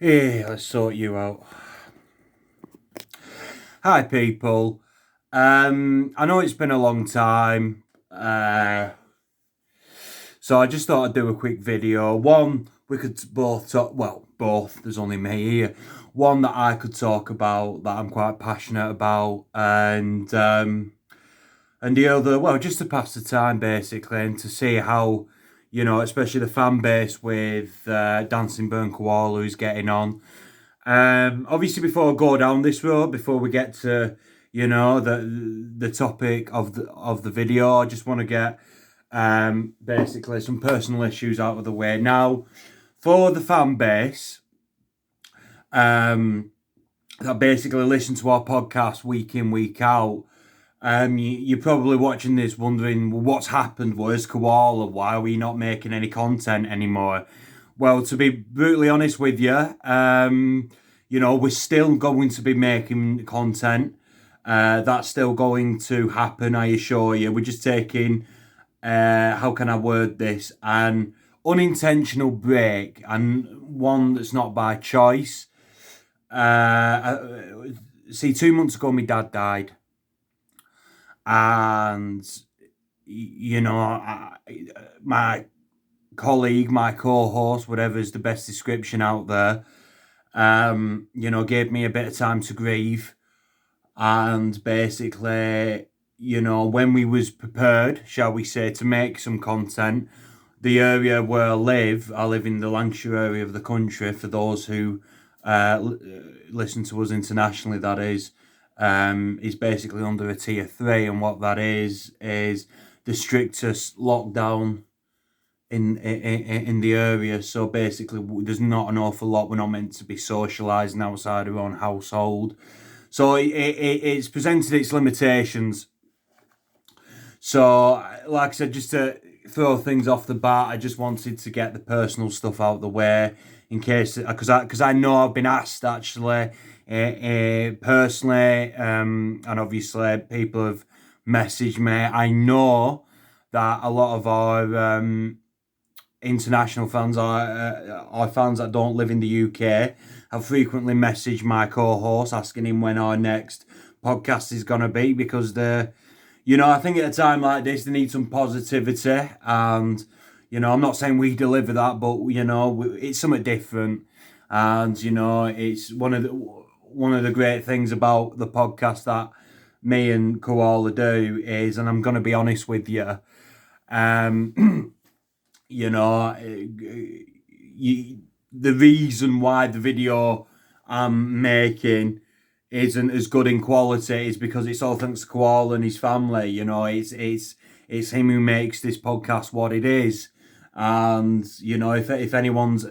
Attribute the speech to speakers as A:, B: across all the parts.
A: Hey, let's sort you out. Hi, people. I know it's been a long time, so I just thought I'd do a quick video. One, we could both talk, well, both, there's only me here. One that I could talk about, that I'm quite passionate about, and the other, well, just to pass the time, basically, and to see how, especially the fan base with Dancing Burn Koala is getting on. Obviously, before I go down this road, before we get to the topic of the video, I just want to get basically some personal issues out of the way now. For the fan base that basically listen to our podcast week in, week out, you're probably watching this wondering, well, what's happened? Where's Koala? Why are we not making any content anymore? Well, to be brutally honest with you, we're still going to be making content. That's still going to happen, I assure you. We're just taking, how can I word this, an unintentional break, and one that's not by choice. See, 2 months ago, my dad died. And, my colleague, my co-host, whatever is the best description out there, gave me a bit of time to grieve. And basically, when we was prepared, shall we say, to make some content, the area where I live in the Lancashire area of the country, for those who listen to us internationally, that is basically under a tier 3, and what that is the strictest lockdown in the area. So basically, there's not an awful lot. We're not meant to be socialising outside our own household. So it's presented its limitations. So, like I said, just to throw things off the bat, I just wanted to get the personal stuff out of the way in case, because I know I've been asked actually personally, and obviously people have messaged me. I know that a lot of our international fans, our fans that don't live in the UK, have frequently messaged my co-host asking him when our next podcast is going to be, because I think at a time like this they need some positivity, and I'm not saying we deliver that, but it's something different, and it's one of the great things about the podcast that me and Koala do is, and I'm going to be honest with you, the reason why the video I'm making isn't as good in quality is because it's all thanks to Koala and his family. It's him who makes this podcast what it is. And if anyone's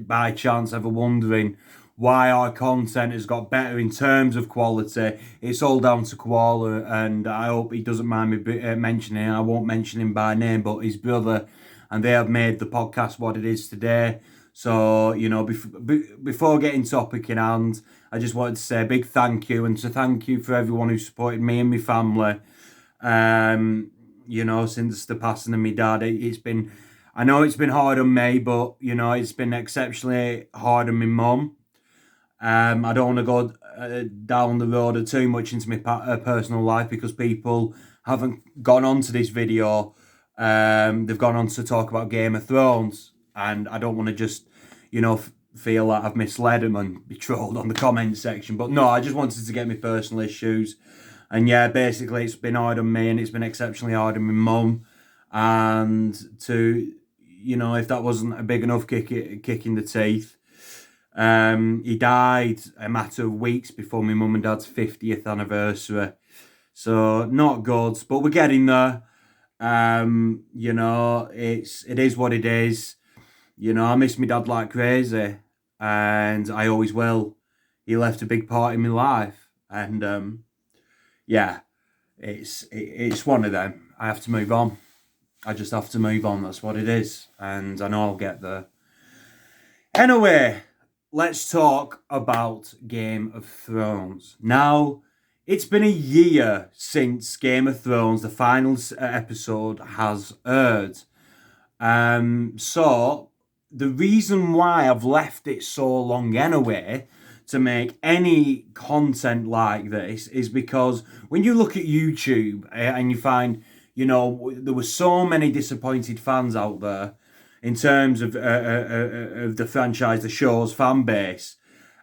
A: by chance ever wondering why our content has got better in terms of quality, it's all down to Koala, and I hope he doesn't mind me mentioning him. I won't mention him by name, but his brother, and they have made the podcast what it is today. So, before getting topic in hand, I just wanted to say a big thank you, and to thank you for everyone who supported me and my family, since the passing of my dad. I know it's been hard on me, but, it's been exceptionally hard on my mum. I don't want to go down the road of too much into my personal life, because people haven't gone on to this video. They've gone on to talk about Game of Thrones, and I don't want to just, feel like I've misled them and be trolled on the comment section. But no, I just wanted to get my personal issues. And yeah, basically it's been hard on me, and it's been exceptionally hard on my mum. And to, if that wasn't a big enough kick in the teeth, he died a matter of weeks before my mum and dad's 50th anniversary. So not good, but we're getting there. It is what it is. I miss my dad like crazy, and I always will. He left a big part in my life, and yeah, it's one of them. I have to move on. I just have to move on. That's what it is, and I know I'll get there. Anyway, let's talk about Game of Thrones. Now, it's been a year since Game of Thrones, the final episode, has aired. So, the reason why I've left it so long anyway to make any content like this is because when you look at YouTube and you find, there were so many disappointed fans out there in terms of the franchise, the show's fan base,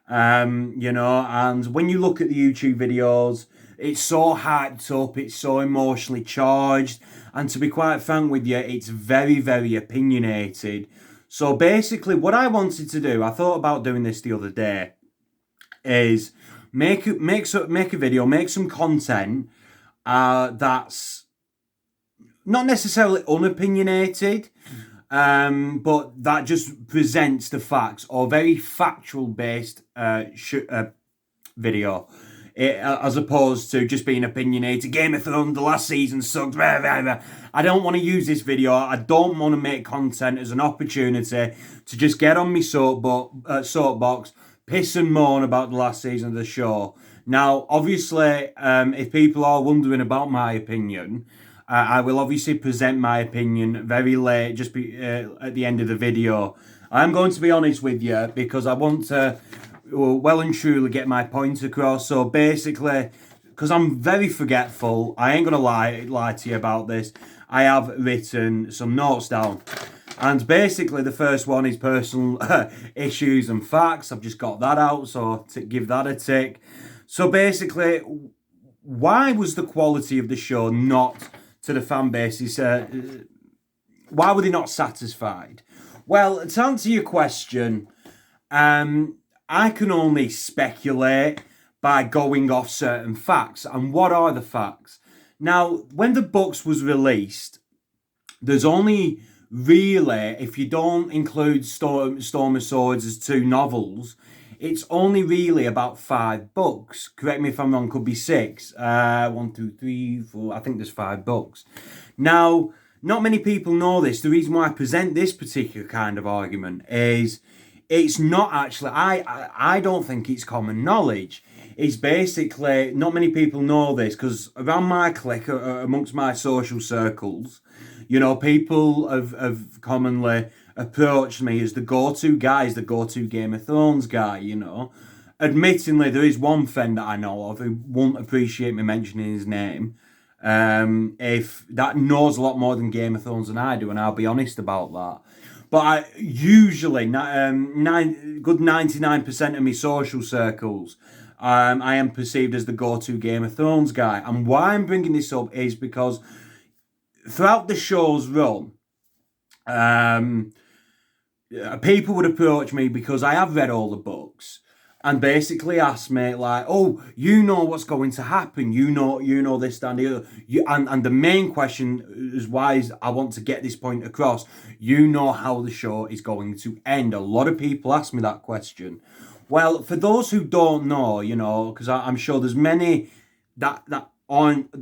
A: and when you look at the YouTube videos, it's so hyped up, it's so emotionally charged, and to be quite frank with you, it's very, very opinionated. So basically, what I wanted to do, I thought about doing this the other day, is make a video, make some content that's not necessarily unopinionated, but that just presents the facts, or very factual based video, as opposed to just being opinionated. Game of Thrones, the last season sucked. Blah, blah, blah. I don't want to use this video. I don't want to make content as an opportunity to just get on my soapbox, piss and moan about the last season of the show. Now, obviously, if people are wondering about my opinion, I will obviously present my opinion very late, just at the end of the video. I'm going to be honest with you because I want to well and truly get my point across. So basically, because I'm very forgetful, I ain't going to lie to you about this. I have written some notes down. And basically, the first one is personal issues and facts. I've just got that out, so to give that a tick. So basically, why was the quality of the show not to the fan bases? Why were they not satisfied? Well, to answer your question, I can only speculate by going off certain facts. And what are the facts? Now, when the books was released, there's only really, if you don't include Storm of Swords as 2 novels, it's only really about 5 books. Correct me if I'm wrong, could be 6. 1, 2, 3, 4, I think there's 5 books. Now, not many people know this. The reason why I present this particular kind of argument is it's not actually, I don't think it's common knowledge. It's basically, not many people know this because around my clique, amongst my social circles, people have commonly approached me as the go-to guy, as the go-to Game of Thrones guy, Admittingly, there is one friend that I know of who won't appreciate me mentioning his name, if that knows a lot more than Game of Thrones than I do, and I'll be honest about that. But I usually, good 99% of my social circles, I am perceived as the go-to Game of Thrones guy. And why I'm bringing this up is because throughout the show's run, people would approach me because I have read all the books and basically ask me like, "Oh, you know what's going to happen. You know this, that, and the other." And the main question is why I want to get this point across. You know how the show is going to end. A lot of people ask me that question. Well, for those who don't know, because I'm sure there's many that aren't.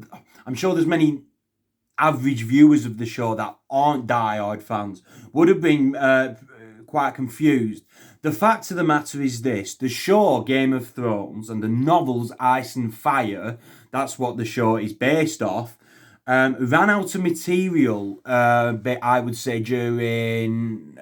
A: I'm sure there's many average viewers of the show that aren't diehard fans would have been quite confused. The fact of the matter is this: the show Game of Thrones and the novels Ice and Fire, that's what the show is based off, ran out of material, I would say, during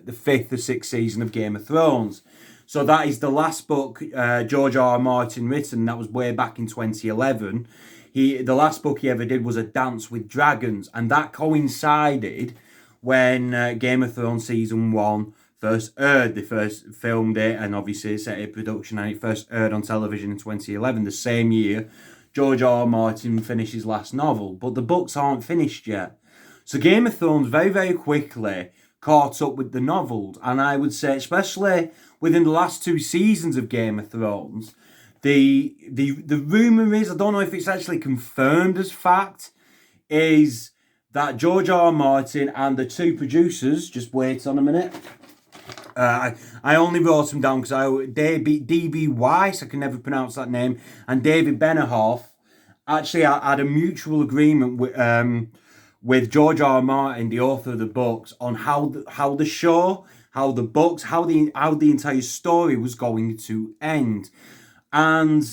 A: the 5th or 6th season of Game of Thrones. So that is the last book George R.R. Martin written. That was way back in 2011. The last book he ever did was A Dance with Dragons, and that coincided when Game of Thrones Season 1 first aired. They first filmed it and obviously set it in production, and it first aired on television in 2011, the same year George R.R. Martin finished his last novel. But the books aren't finished yet. So Game of Thrones very, very quickly caught up with the novels, and I would say especially within the last 2 seasons of Game of Thrones, the rumour is, I don't know if it's actually confirmed as fact, is that George R.R. Martin and the 2 producers, just wait on a minute, I only wrote them down because D.B. Weiss, I can never pronounce that name, and David Benioff actually had a mutual agreement with George R.R. Martin, the author of the books, on how the show, how the books, how the entire story was going to end. And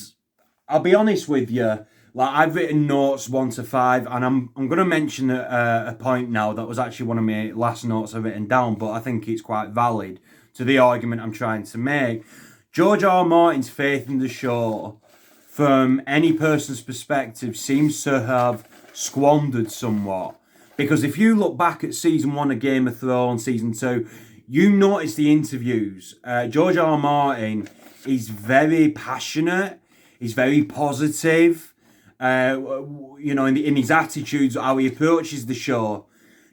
A: I'll be honest with you, Like, I've written notes 1 to 5, and I'm going to mention a point now that was actually one of my last notes I've written down, but I think it's quite valid to the argument I'm trying to make. George R. R. Martin's faith in the show, from any person's perspective, seems to have squandered somewhat. Because if you look back at season 1 of Game of Thrones, season 2, you notice the interviews. George R. R. Martin is very passionate. He's very positive. In his attitudes, how he approaches the show.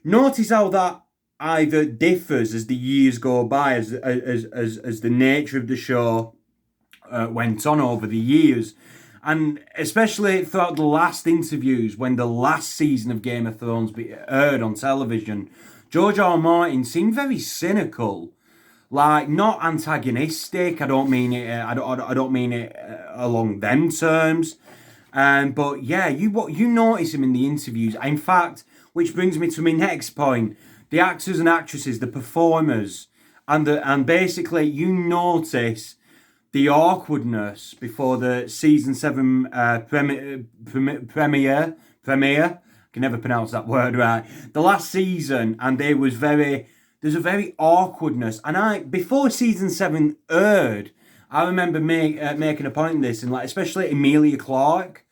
A: Notice how that either differs as the years go by, as the nature of the show went on over the years. And especially throughout the last interviews, when the last season of Game of Thrones aired on television, George R. R. Martin seemed very cynical, like not antagonistic. I don't mean it. I don't mean it along them terms. But yeah, you notice him in the interviews. In fact, which brings me to my next point: the actors and actresses, the performers, and basically you notice the awkwardness before the season 7 premiere. I can never pronounce that word right. The last season, and there's a very awkwardness. And before season 7 aired, I remember making a point in this, and like especially Emilia Clarke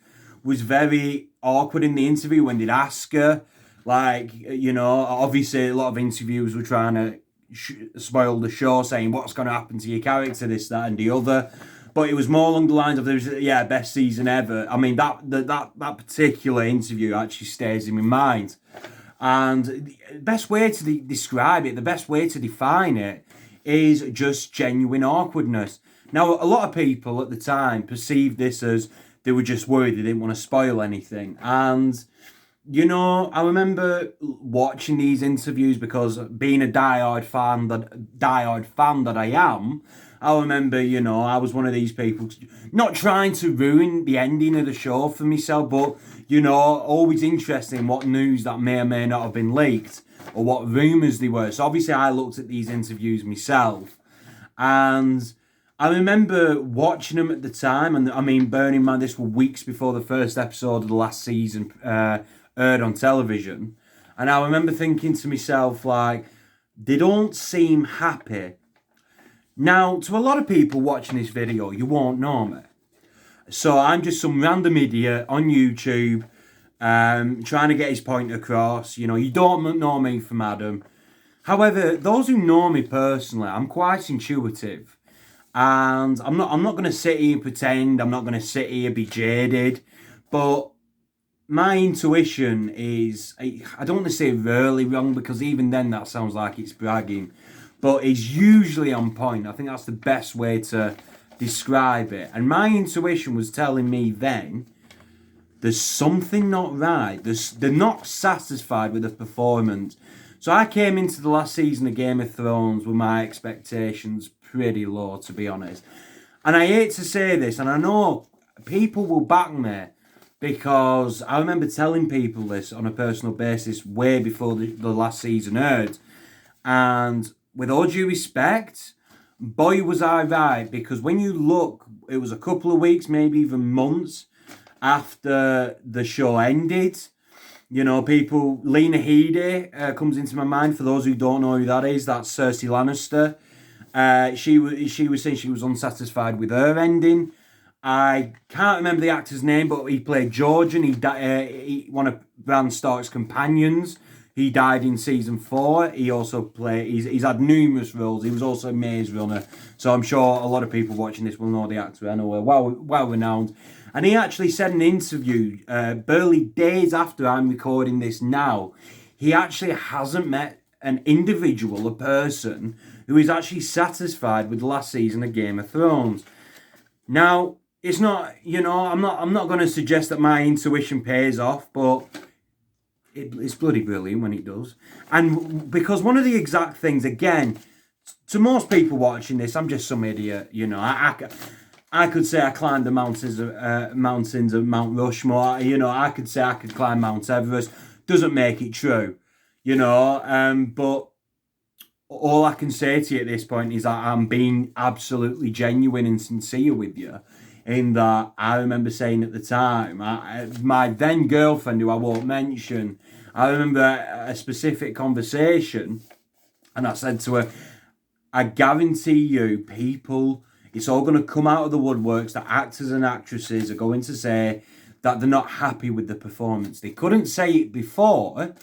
A: was very awkward in the interview when they'd ask her. Like, obviously a lot of interviews were trying to spoil the show, saying what's going to happen to your character, this, that, and the other. But it was more along the lines of, best season ever. I mean, that particular interview actually stays in my mind. And the best way to describe it, the best way to define it, is just genuine awkwardness. Now, a lot of people at the time perceived this as they were just worried they didn't want to spoil anything. And, I remember watching these interviews because being a diehard fan that I am, I remember, I was one of these people not trying to ruin the ending of the show for myself, but, always interested in what news that may or may not have been leaked or what rumours they were. So obviously I looked at these interviews myself, and I remember watching them at the time, and I mean, bearing in mind this were weeks before the first episode of the last season aired on television, and I remember thinking to myself, like, they don't seem happy. Now, to a lot of people watching this video, you won't know me. So I'm just some random idiot on YouTube trying to get his point across. You don't know me from Adam. However, those who know me personally, I'm quite intuitive. And I'm not going to sit here and pretend. I'm not going to sit here and be jaded. But my intuition is, I don't want to say rarely wrong, because even then that sounds like it's bragging. But it's usually on point. I think that's the best way to describe it. And my intuition was telling me then, there's something not right. They're not satisfied with the performance. So I came into the last season of Game of Thrones with my expectations pretty low, to be honest. And I hate to say this, and I know people will back me, because I remember telling people this on a personal basis way before the last season aired. And with all due respect, boy was I right, because when you look, it was a couple of weeks, maybe even months after the show ended. People, Lena Headey comes into my mind. For those who don't know who that is, that's Cersei Lannister. She was saying she was unsatisfied with her ending. I can't remember the actor's name, but he played George, and he one of Bran Stark's companions. He died in season 4. He also he's had numerous roles. He was also a Maze Runner. So I'm sure a lot of people watching this will know the actor. I know well renowned. And he actually said in an interview, barely days after I'm recording this now, he actually hasn't met an individual, a person, who is actually satisfied with the last season of Game of Thrones. Now, it's not, I'm not going to suggest that my intuition pays off, but it's bloody brilliant when it does. And because one of the exact things, again, to most people watching this, I'm just some idiot, I could say I climbed the mountains of Mount Rushmore. I could say I could climb Mount Everest. Doesn't make it true, but all I can say to you at this point is that I'm being absolutely genuine and sincere with you, in that I remember saying at the time, my then girlfriend, who I won't mention, I remember a specific conversation, and I said to her, I guarantee you, people, it's all going to come out of the woodworks that actors and actresses are going to say that they're not happy with the performance. They couldn't say it before,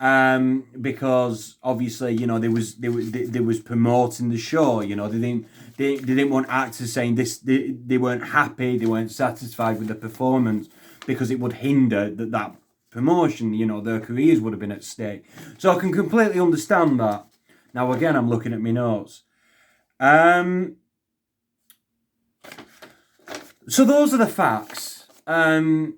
A: because obviously, you know, they was promoting the show. You know, they didn't want actors saying this. They weren't happy. They weren't satisfied with the performance because it would hinder that promotion. You know, their careers would have been at stake. So I can completely understand that. Now again, I'm looking at my notes. So those are the facts. And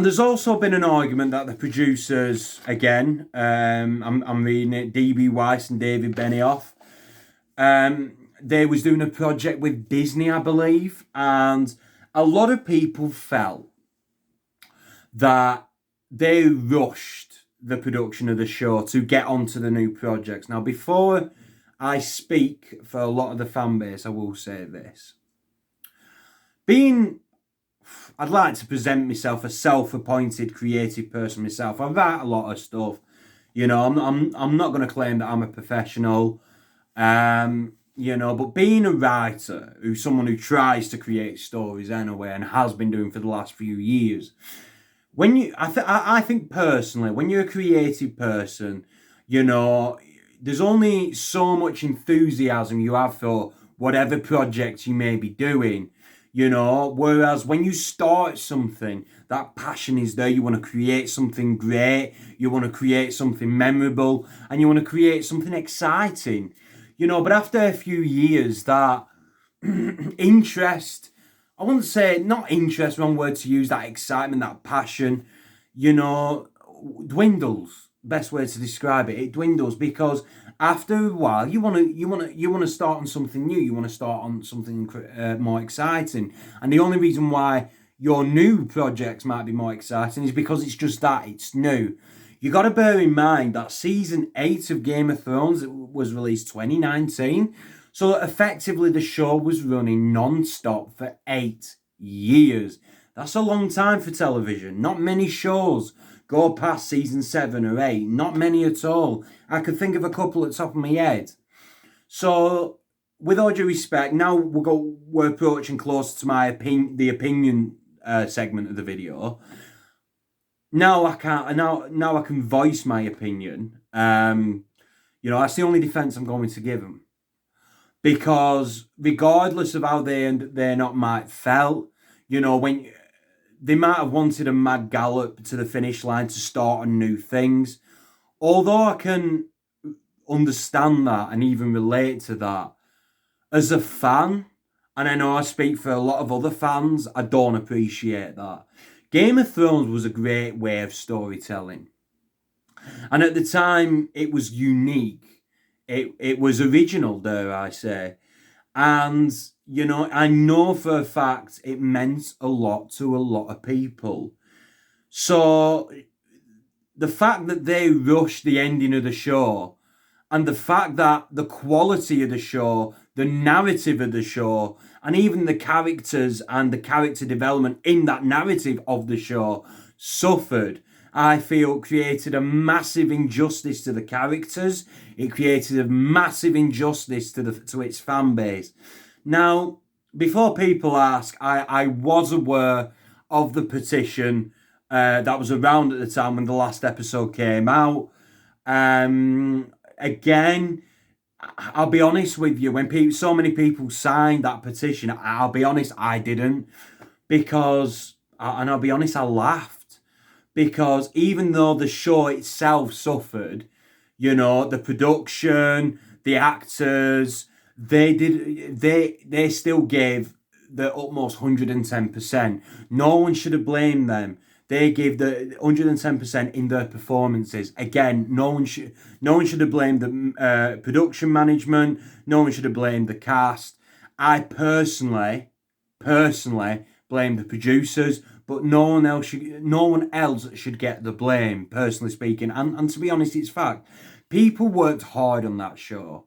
A: there's also been an argument that the producers, again, I'm reading it, D.B. Weiss and David Benioff, they was doing a project with Disney, I believe, and a lot of people felt that they rushed the production of the show to get onto the new projects. Now, before I speak for a lot of the fan base, I will say this. I'd like to present myself a self-appointed creative person myself. I write a lot of stuff. You know, I'm not going to claim that I'm a professional. You know, but being a writer, someone who tries to create stories anyway, and has been doing for the last few years, I think personally, when you're a creative person, you know, there's only so much enthusiasm you have for whatever project you may be doing. You know, whereas when you start something, that passion is there. You want to create something great. You want to create something memorable. And you want to create something exciting. You know, but after a few years, that interest, I wouldn't say, not interest, wrong word to use, that excitement, that passion, you know, dwindles. Best way to describe it. It dwindles because after a while, you want to start on something new. You want to start on something more exciting. And the only reason why your new projects might be more exciting is because it's just that, it's new. You got to bear in mind that season 8 of Game of Thrones was released 2019. So effectively, the show was running non-stop for 8 years. That's a long time for television. Not many shows go past season 7 or 8. Not many at all. I could think of a couple at the top of my head. So, with all due respect, now we're approaching closer to the opinion segment of the video. Now I can voice my opinion. You know, that's the only defense I'm going to give them. Because regardless of how they not might felt, you know, when they might have wanted a mad gallop to the finish line to start on new things. Although I can understand that and even relate to that, as a fan, and I know I speak for a lot of other fans, I don't appreciate that. Game of Thrones was a great way of storytelling. And at the time, it was unique. It was original, dare I say. And, you know, I know for a fact it meant a lot to a lot of people. So the fact that they rushed the ending of the show, and the fact that the quality of the show, the narrative of the show, and even the characters and the character development in that narrative of the show suffered, I feel created a massive injustice to the characters. It created a massive injustice to its fan base. Now, before people ask, I was aware of the petition that was around at the time when the last episode came out. Again, I'll be honest with you, when so many people signed that petition, I'll be honest, I didn't. Because, and I'll be honest, I laughed. Because even though the show itself suffered, you know, the production, the actors, they still gave the utmost 110%. No one should have blamed them. They gave the 110% in their performances. Again, no one should have blamed the production management. No one should have blamed the cast. I personally blame the producers, but no one else should get the blame, personally speaking. And to be honest, it's fact. People worked hard on that show.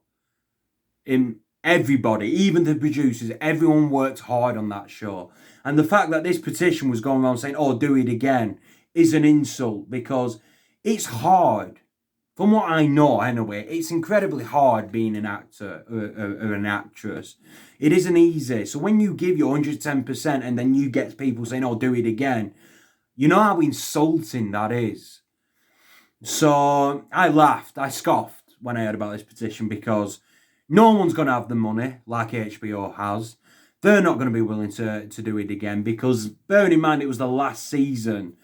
A: Everybody, even the producers, everyone worked hard on that show. And the fact that this petition was going around saying, oh, do it again, is an insult, because it's hard. From what I know, anyway, it's incredibly hard being an actor or an actress. It isn't easy. So when you give your 110% and then you get people saying, oh, do it again, you know how insulting that is. So I laughed, I scoffed when I heard about this petition, because no one's going to have the money like HBO has. They're not going to be willing to do it again, because bearing in mind it was the last season.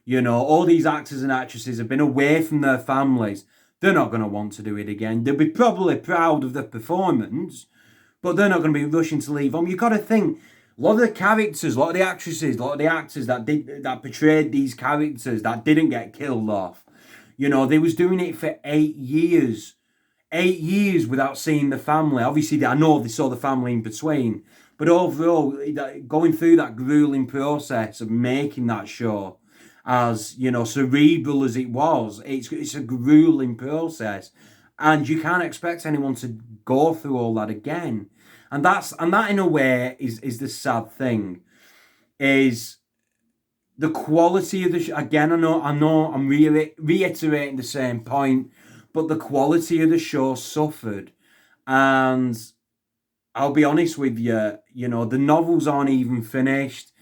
A: You know, all these actors and actresses have been away from their families. They're not going to want to do it again. They'll be probably proud of the performance, but they're not going to be rushing to leave home. You've got to think, a lot of the characters, a lot of the actresses, a lot of the actors that portrayed these characters that didn't get killed off, you know, they was doing it for 8 years. 8 years without seeing the family. Obviously, I know they saw the family in between, but overall, going through that grueling process of making that show, as, you know, cerebral as it was, it's a grueling process, and you can't expect anyone to go through all that again. And that in a way is the sad thing, is the quality of the show. Again, I know I'm reiterating the same point, but the quality of the show suffered. And I'll be honest with you, you know, the novels aren't even finished.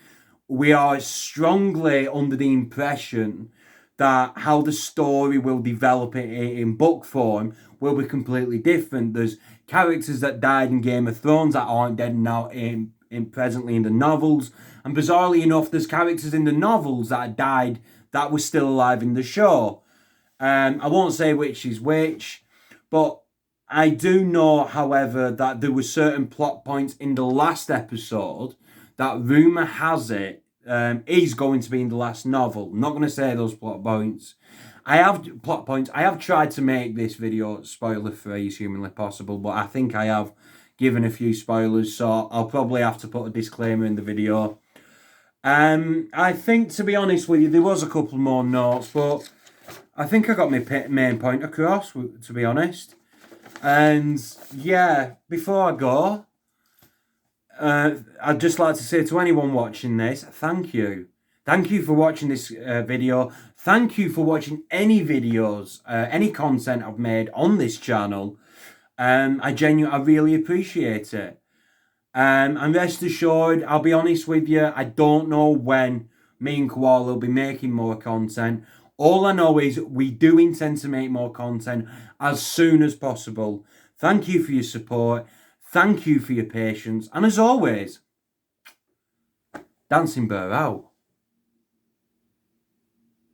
A: We are strongly under the impression that how the story will develop in book form will be completely different. There's characters that died in Game of Thrones that aren't dead now presently in the novels. And bizarrely enough, there's characters in the novels that died that were still alive in the show. I won't say which is which, but I do know, however, that there were certain plot points in the last episode that rumour has it is going to be in the last novel. I'm not going to say those plot points. I have tried to make this video spoiler-free as humanly possible, but I think I have given a few spoilers, so I'll probably have to put a disclaimer in the video. I think, to be honest with you, there was a couple more notes, but I think I got my main point across, to be honest. And yeah, before I go, I'd just like to say to anyone watching this, thank you. Thank you for watching this video. Thank you for watching any videos, any content I've made on this channel. I really appreciate it. And rest assured, I'll be honest with you, I don't know when me and Koala will be making more content. All I know is we do intend to make more content as soon as possible. Thank you for your support. Thank you for your patience. And as always, Dancing Bear out.